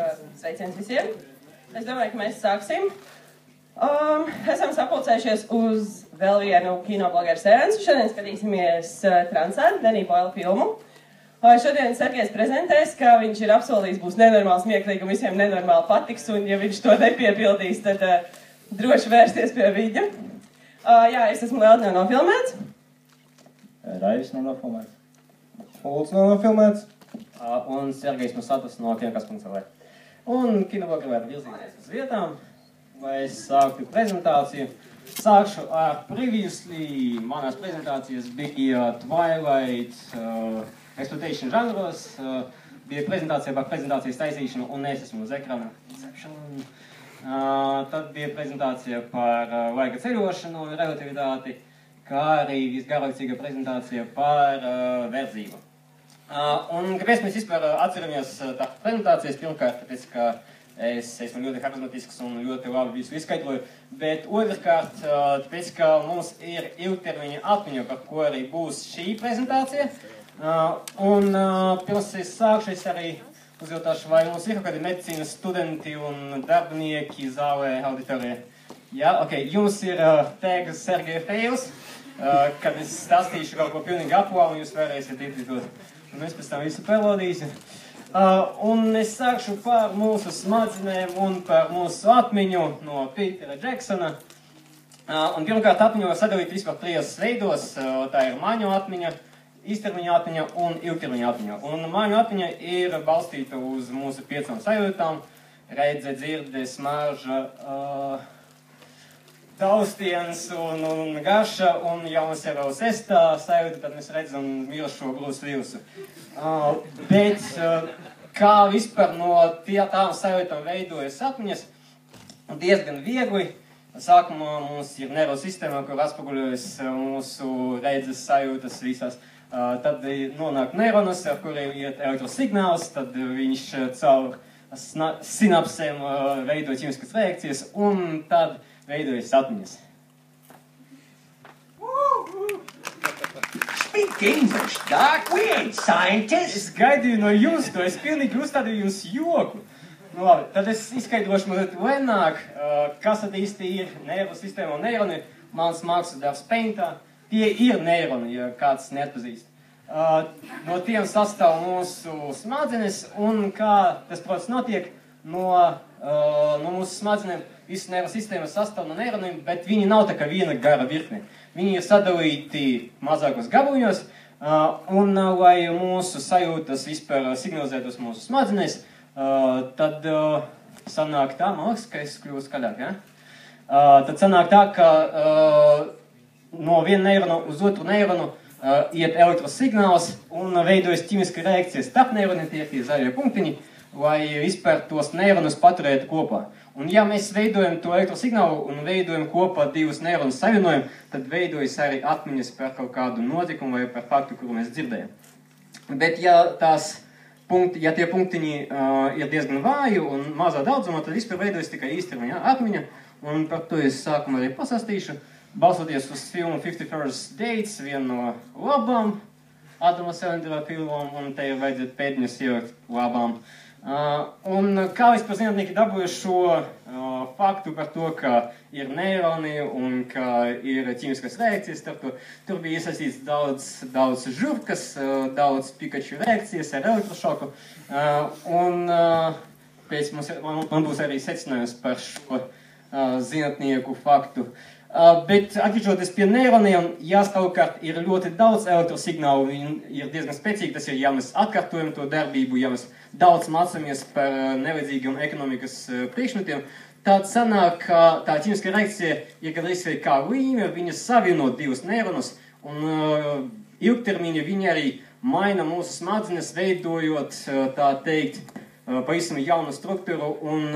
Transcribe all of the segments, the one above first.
Sveiciens visiem! Es domāju, ka mēs sāksim. Esam sapulcējušies uz vēl vienu kinoblogeru sēnsu. Šodien skatīsimies Transat, Danny Boyle filmu. Šodien Sergejs prezentēs, ka viņš ir apsolījis būs nenormāls smieklīgi un visiem nenormāli patiks, un ja viņš to nepiepildīs, tad droši vērsties pie viņa. Jā, es esmu Leldina nofilmēts. Raivis nav nofilmēts. Ulds nav nofilmēts. Un Sergejs Musatas no Kinokas.lv. Un kinoblogi var virzīties uz vietām, lai es sāktu prezentāciju. Sākšu ar previously. Manas prezentācijas bija Twilight exploitation žanros. Bija prezentācija par prezentācijas taisīšanu un es esmu uz ekrana. Tad bija prezentācija par laika ceļošanu un relativitāti, kā arī visgarlaicīga prezentācija par verdzību. Un kāpēc mēs vispār atceramies tā prezentācijas? Pirmkārt, tāpēc, ka es esmu ļoti harizmatisks un ļoti labi visu izskaidroju, bet otrkārt, tāpēc, ka mums ir ilgtermiņa atmiņa, par ko arī būs šī prezentācija. Un pirms es sākšu, es arī uzjautāšu, vai mums ir kādi medicīnas studenti un darbinieki zālē, auditorijā. Jā, ok, jums ir tags Sergeja Fails, kad es stāstīšu kaut ko pilnīgi apvālu, un jūs varēsiet ietvītot. Un es pēc tam visu pelodīšu. Un es sākšu par mūsu smadzenēm un par mūsu atmiņu no Pītera Džeksona. Un pirmkārt atmiņu var sadalīt vispār trijos veidos. Tā ir maņu atmiņa, īstermiņa atmiņa un ilgtermiņa atmiņa. Un maņu atmiņa ir balstīta uz mūsu 5 sajūtām. Redze, dzirde, smarža, taustiens un garša, un ja mums ir vēl 6. sajūta, tad mēs redzam mirušo Brusu Willisu. Bet kā vispār no tām sajūtām veidojas atmiņas, diezgan viegli. Sākumā mums ir neirosistēma, kur atspoguļojas mūsu redzes sajūtas visās. Tad nonāk neironas, ar kuriem ir elektrosignāls, tad viņš caur sinapsēm veido ķīmiskas reakcijas, un tad veidojas atmiņas. Speak English, Doc. We ain't scientists. Es gaidīju no jums to, es pilnīgi uzstādīju jums joku. Nu labi, tad es izskaidrošu mazliet lēnāk, kas tad īsti ir neirosistēma un neironi. Mans mākslas darbs Paintā. Tie ir neironi, ja kāds neatpazīst. No tiem sastāv mūsu smadzenes, un kā tas process notiek no mūsu smadzenēm. Visas neirosistēmas sastāv no neironiem, bet viņi nav tā kā viena gara virkne. Viņi ir sadalīti mazākos gabuļos, un lai mūsu sajūtas vispār signalizētos mūsu smadzenēs, tad sanāk tā, man liekas, ka es kļūstu skaļāk, ja? Tad sanāk tā, ka no viena neirona uz otru neironu iet elektrosignāls un veidojas ķīmiska reakcija starp neironiem, tie zaļie punktiņi, lai vispār tos neironus paturētu kopā. Un ja mēs veidojam to elektrosignālu un veidojam kopā divus neironus savienojumu, tad veidojas arī atmiņas par kaut kādu notikumu vai par faktu, kuru mēs dzirdējam. Bet ja tie punktiņi ir diezgan vāji un mazā daudzumā, tad vispār veidojas tikai īstermiņa atmiņa, un par to es sākumā arī pastāstīšu. Balsoties uz filmu 51st Dates, vienu no labām Adama Sandlera filmām, un te ir vajadzētu pēdiņus ielikt labām. Un kā vispār zinātnieki dabūja šo faktu par to, ka ir neironi un ka ir ķīmiskas reakcijas starp to, tur bija iesaistīts daudz žurkas, daudz Pikachu reakcijas ar elektrošoku, un pēc man būs arī secinājums par šo zinātnieku faktu. Bet atgriežoties pie neironiem, ja savukārt ir ļoti daudz elektrosignālu, viņi ir diezgan spēcīgi, tas ir, ja mēs atkārtojam to darbību, ja mēs daudz mācāmies par nevajadzīgiem ekonomikas priekšmetiem, tad sanāk, ka tā ķīmiskā reakcija ir gandrīz kā līme, viņa savieno divus neironus, un ilgtermiņā viņi arī maina mūsu smadzenes, veidojot, tā teikt, pavisam jaunu struktūru un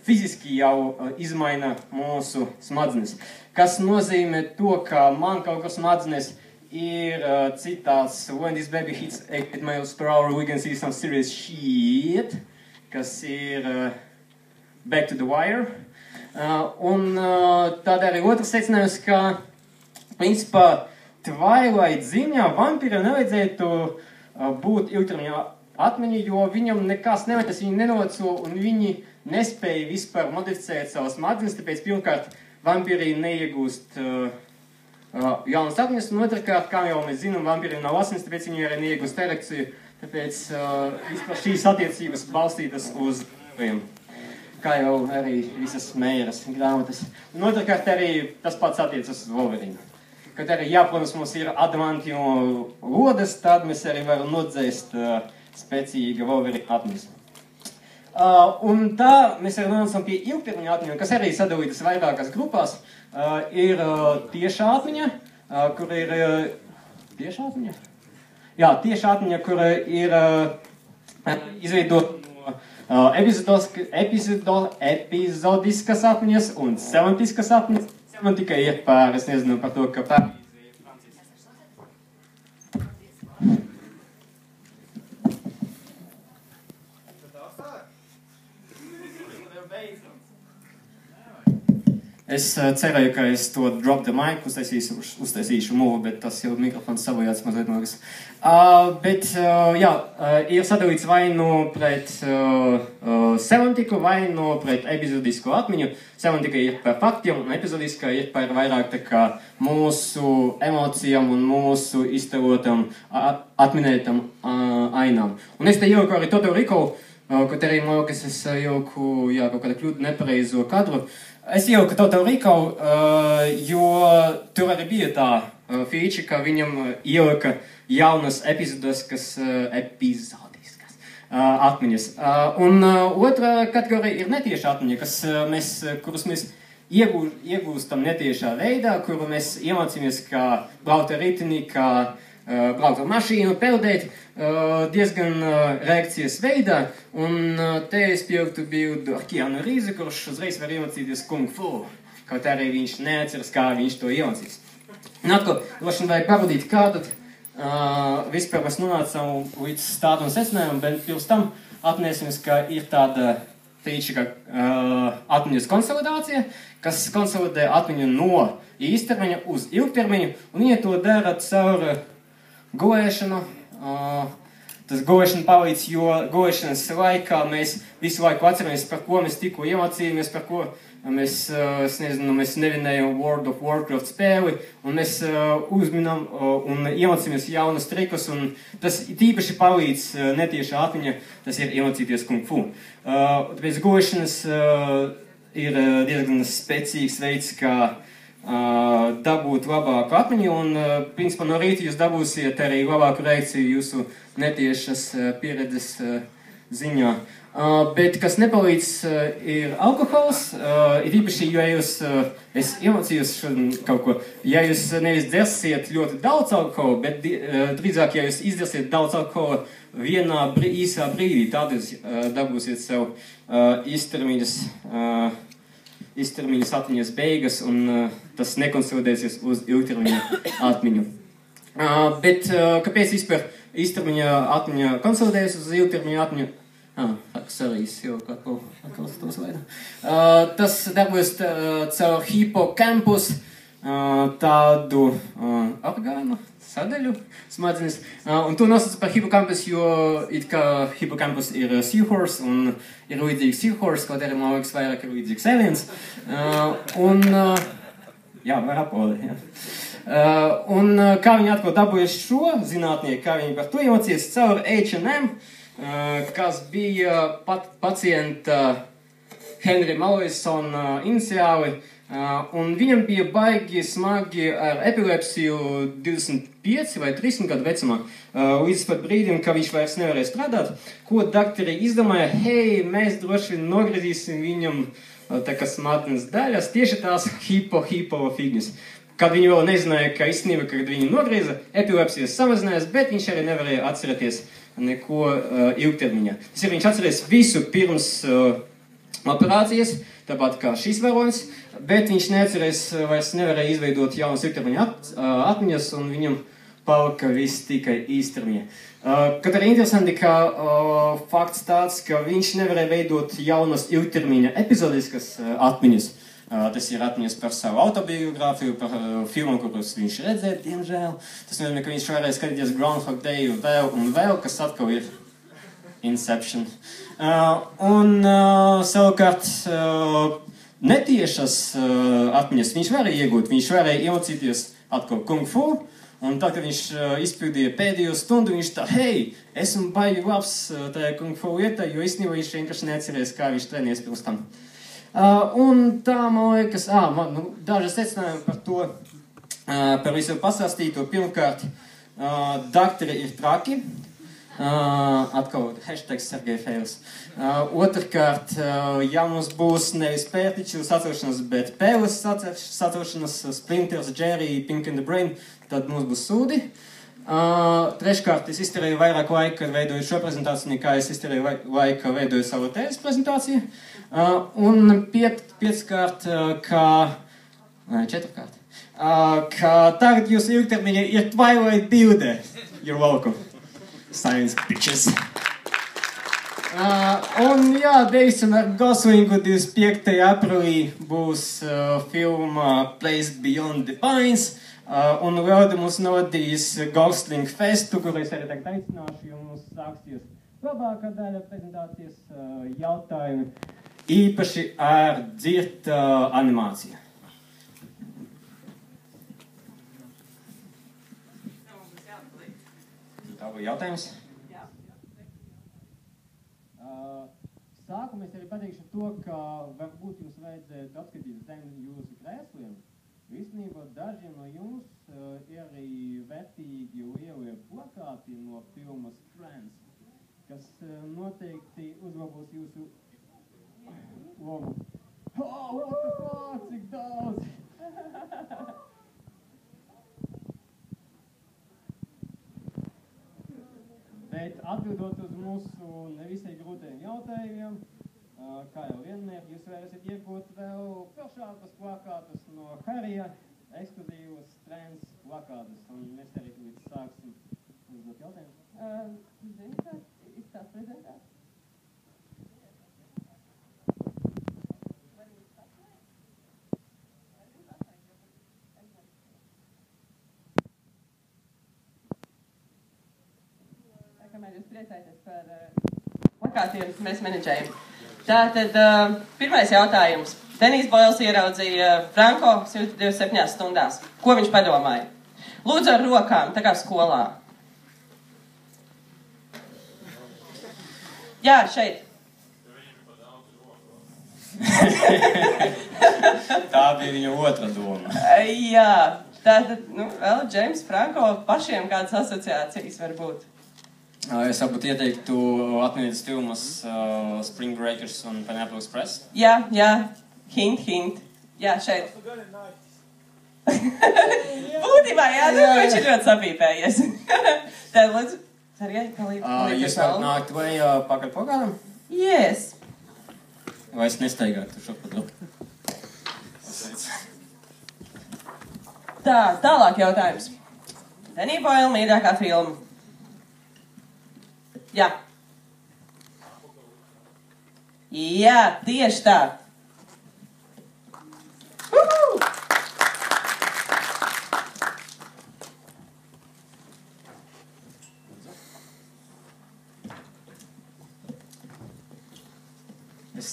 fiziski jau izmaina mūsu smadzenes. Kas nozīmē to, ka man kaut kas smadzenes ir citāts when this baby hits 8 miles per hour, we can see some serious shit, kas ir Back to the Wire. Un tad arī otrs secinājums, ka principā Twilight ziņā vampīram nevajadzētu būt ilgtermiņā atmiņu, jo viņam nekas nemetas, viņi nenoco un viņi nespēja vispār modificēt savas smadzenes, tāpēc pirmkārt vampīri neiegūst jaunas atmiņas, un otrkārt, kā jau mēs zinām, vampīriem nav asins, tāpēc viņi arī neiegūst erekciju, tāpēc vispār šīs attiecības balstītas uz viem, kā jau arī visas Meiras grāmatas. Un otrkārt arī tas pats attiecas uz Wolverinu. Kad arī, jā, protams, mums ir adamantium rodas, tad mēs arī varam nodzēst spēcīga Wolverina atmiņas. Un tā mēs arī nonācam pie ilgtermiņa atmiņa, kas arī sadalītas vairākās grupās. Ir tieša atmiņa, kur ir tieša atmiņa? Jā, tieša atmiņa, kur ir izveidot epizodiskas atmiņas un semantiskas atmiņas. Man tikai ir pār, es nezinu par to, ka pār. Es cerēju, ka es to drop the mic uztaisīšu mūvu, bet tas jau mikrofons savojāts mazliet nogas. Ir sadalīts vai nu pret semantiku, vai nu pret epizodisko atmiņu. Semantika ir par faktiem, un epizodiskā ir par vairāk tā kā mūsu emocijām un mūsu iztēlotam, atminētam ainām. Un es te ieliku arī Total Recall, kaut arī man liekas, es ieliku, jā, kaut kāda kļūda nepareizo kadru. Es ieliku Total Recall, jo tur arī bija tā feature, ka viņam ielika jaunas epizodiskas atmiņas. Un otrā kategorija ir netieša atmiņa, kurus mēs iegūstam netiešā veidā, kuru mēs iemācīmies kā braukt ar ritini, kā braukt ar mašīnu, peldēt diezgan reakcijas veidā, un te es pieliktu bildu ar Keanu Reevesu, kurš uzreiz var iemācīties kung fu, kaut arī viņš neatceras, kā viņš to iemācīs. Un atkal, droši vien vajag parādīt, kā tad vispār mēs nonācām līdz tādam secinājumam, bet pirms tam atminēsimies, ka ir tāda feature kā atmiņas konsolidācija, kas konsolidē atmiņu no īstermiņa uz ilgtermiņu, un viņi to dara caur gulēšanu. Tas gulēšana palīdz, jo gulēšanas laikā mēs visu laiku atceramies, par ko mēs tikko iemācījāmies, par ko mēs, mēs nevinējam World of Warcraft spēli, un mēs uzminam un iemācījāmies jaunus trikus, un tas tīpaši palīdz netieša atmiņa, tas ir iemācīties kung fu. Tāpēc gulēšanas ir diezgan spēcīgs veids, kā dabūt labāku atmiņu, un principā no rīta jūs dabūsiet arī labāku reakciju jūsu netiešas pieredzes ziņā. Bet kas nepalīdz ir alkohols, ir īpaši, jo es iemācījos kaut ko, ja jūs nevis dzersiet ļoti daudz alkohola, bet drīzāk, ja jūs izdzersiet daudz alkohola vienā īsā brīdī, tad jūs dabūsiet sev īstermiņas atmiņas beigas, un tas nekonsolidēsies uz ilgtermiņa atmiņu. Bet kāpēc vispār īstermiņa atmiņa konsolidējas uz ilgtermiņa atmiņu? Tas darbojas caur hipokampus, tādu orgānu sadaļu smadzenes. Un to nosauc par hipokampus, jo it kā hipokampus ir seahorse un ir līdzīgs seahorse, kaut arī man liekas vairāk ir līdzīgs aliens. Jā, var apolē, jā. Un kā viņi atkal dabūjuši šo zinātnieku, kā viņi par to iemācījās caur H&M, kas bija pacienta Henry Molaisona iniciāli, un viņam bija baigi smagi ar epilepsiju 25 vai 30 gadu vecumā, līdz pat brīdim, ka viņš vairs nevarēja strādāt, ko doktori izdomāja, hei, mēs droši vien nogriezīsim viņam tā kā smadzenes daļas, tieši tās hipofigņas. Kad viņi vēl nezināja, ka īstenībā, kad viņi nogrieza, epilepsijas samazinājās, bet viņš arī nevarēja atcerēties neko ilgtermiņā. Tas ir, viņš atcerēs visu pirms operācijas, tāpat kā šis varonis, bet viņš neatcerēs, vairs nevarēja izveidot jaunas ilgtermiņa atmiņas, un viņam palika viss tikai īstermiņa. Kaut arī interesanti, ka fakts tāds, ka viņš nevarēja veidot jaunas ilgtermiņa epizodiskas atmiņas. Tas ir atmiņas par savu autobiogrāfiju, par filmu, kurus viņš redzēja, diemžēl. Tas nozīmē, ka viņš varēja skatīties Groundhog Day vēl un vēl, kas atkal ir Inception. Savukārt netiešas atmiņas viņš varēja iegūt. Viņš varēja iemācīties atkal kung fu. Un tad, kad viņš izpildīja pēdējo stundu, viņš tā, hei, esmu baigi labs tajā kung fu vietā, jo īstenībā viņš vienkārši neatcerēs, kā viņš trenējies pirms tam. Un tā, man liekas, daži secinājumi par to, par visu pastāstīto. Pirmkārt, daktori ir traki. Atkal hashtag Sergei Fails. Otrkārt, ja mums būs nevis pērtiķu sacelšanas, bet pēles sacelšanas, Splinters, Jerry, Pink and the Brain, tad mums būs sūdi. Treškārt, es izterēju vairāk laika, kad veidoju šo prezentāciju, nekā es izterēju laika, veidoju savu tēzes prezentāciju. Un pieckārt, četvrkārt, ka tagad jūs ilgtermiņā ir Twilight bilde. You're welcome. Science bitches. Un jā, beigsim ar Goslingu 25. aprīlī būs filma Placed Beyond the Pines. Un vēl mums novadīs Gosling festu, kur es arī tagad aicināšu, jo mums sāksies labākā daļa prezentācijas jautājumi, īpaši ar dzirta animāciju. Tā būs jautājums? Jā. Sākumā es arī pateikšu to, ka varbūt jums vajadzētu apskatīt zem jūsu krēsliem. Īstenībā daži no jums ir arī vērtīgi lielie plakāti no filmas Friends, kas noteikti uzlabos jūsu lomu. Oh, what the fuck, cik daudz! Bet atbildot uz mūsu nevisai grūtajiem jautājumiem, kā jau vienmēr, jūs varēsiet iegūt vēl foršākus plakātus no Harija, ekskluzīvus trends plakātus. Un mēs arī līdz sāksim uzdot jautājumus. Zini, kā izstās prezentēt? Kamēr jūs priecājaties par plakātiem, mēs menedžējam. Tātad, pirmais jautājums. Denijs Boils ieraudzīja Franko 127 stundās. Ko viņš padomāja? Lūdzu ar rokām, tā kā skolā. Jā, šeit. Tā bija viņa otra doma. Jā, tātad, vēl Džeims Franko pašiem kādas asociācijas var būt. Es varbūt ieteiktu atminētas filmas Spring Breakers un Pineapple Express. Jā, hint. Jā, šeit. Būtībā, jā, viņš ir ļoti sapīpējies. Tad, lūdzu, Sergei, palīdzi. Jūs varat nākt vai pakaļ pagādam? Yes. Vai es nestaigātu šo padru? Tā, tālāk jautājums. Denija Boila mīļākā filma. Jā. Jā, tieši tā.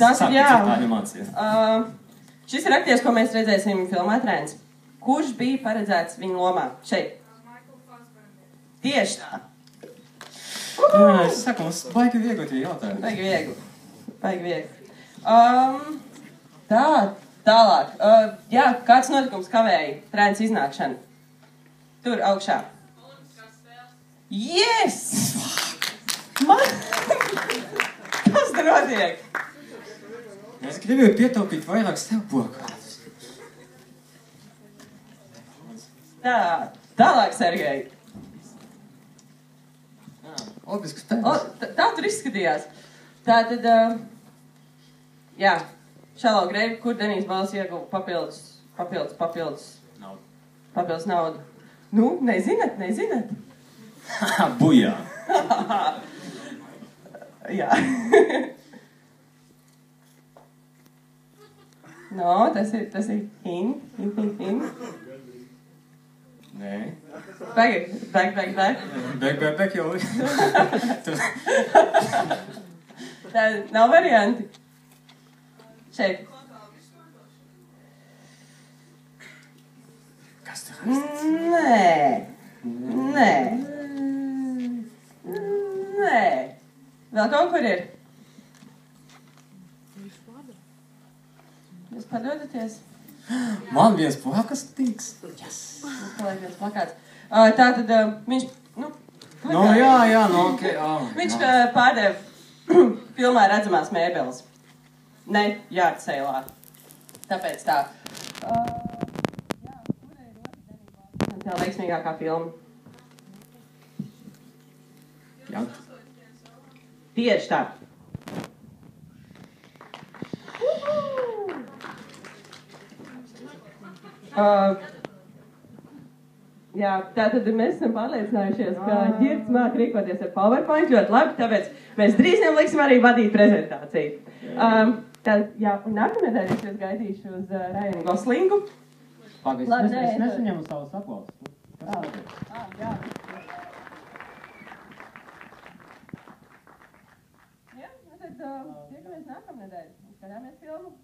Tas ir jā. Šis ir aktieris, ko mēs redzēsim filmā Trends. Kurš bija paredzēts viņa lomā? Šeit. Tieši tā. Jā, es saku, mums baigi viegli tie jautājumi. Baigi viegli. Tā, tālāk. Jā, kāds notikums kavēja Trends iznākšanu? Tur, augšā. Yes! Kas tur notiek? Es gribēju pietaupīt vairāk sev plakātus. Tā, tālāk, Sergei. Obisks tēvs. Tā tur izskatījās. Tātad, jā, Shallow Grave, kur Denijs Boils ieguva papildus naudu. Nu, nezināt? Bujā. Jā. No, tas ir hint. Nē. Back jau. Tā nav varianti. Šeit. Kas tur Nē. Vēl kaut kur ir? Jūs padodaties? Man viens plakastīgs. Yes. Paliek viens plakāts. Tātad viņš, jā, ok. Viņš pārdeva filmā redzamās mēbeles. Ne Jārdsēlā. Tāpēc tā. Jā, kura ir otra veiksmīgākā filma? Jā. Tieši tā. Jā, tātad mēs esam pārliecinājušies, ka Ģirds māk rīkoties ar PowerPoint ļoti labi, tāpēc mēs drīziem liksim arī vadīt prezentāciju. Jā, un nākamnedēļ es jūs gaidīšu uz Rajanu Goslingu. Pagaidzi, es nesaņemu savus aplausus. Jā. Jā, tad tiekamies nākamnedēļ. Skatāmies filmu.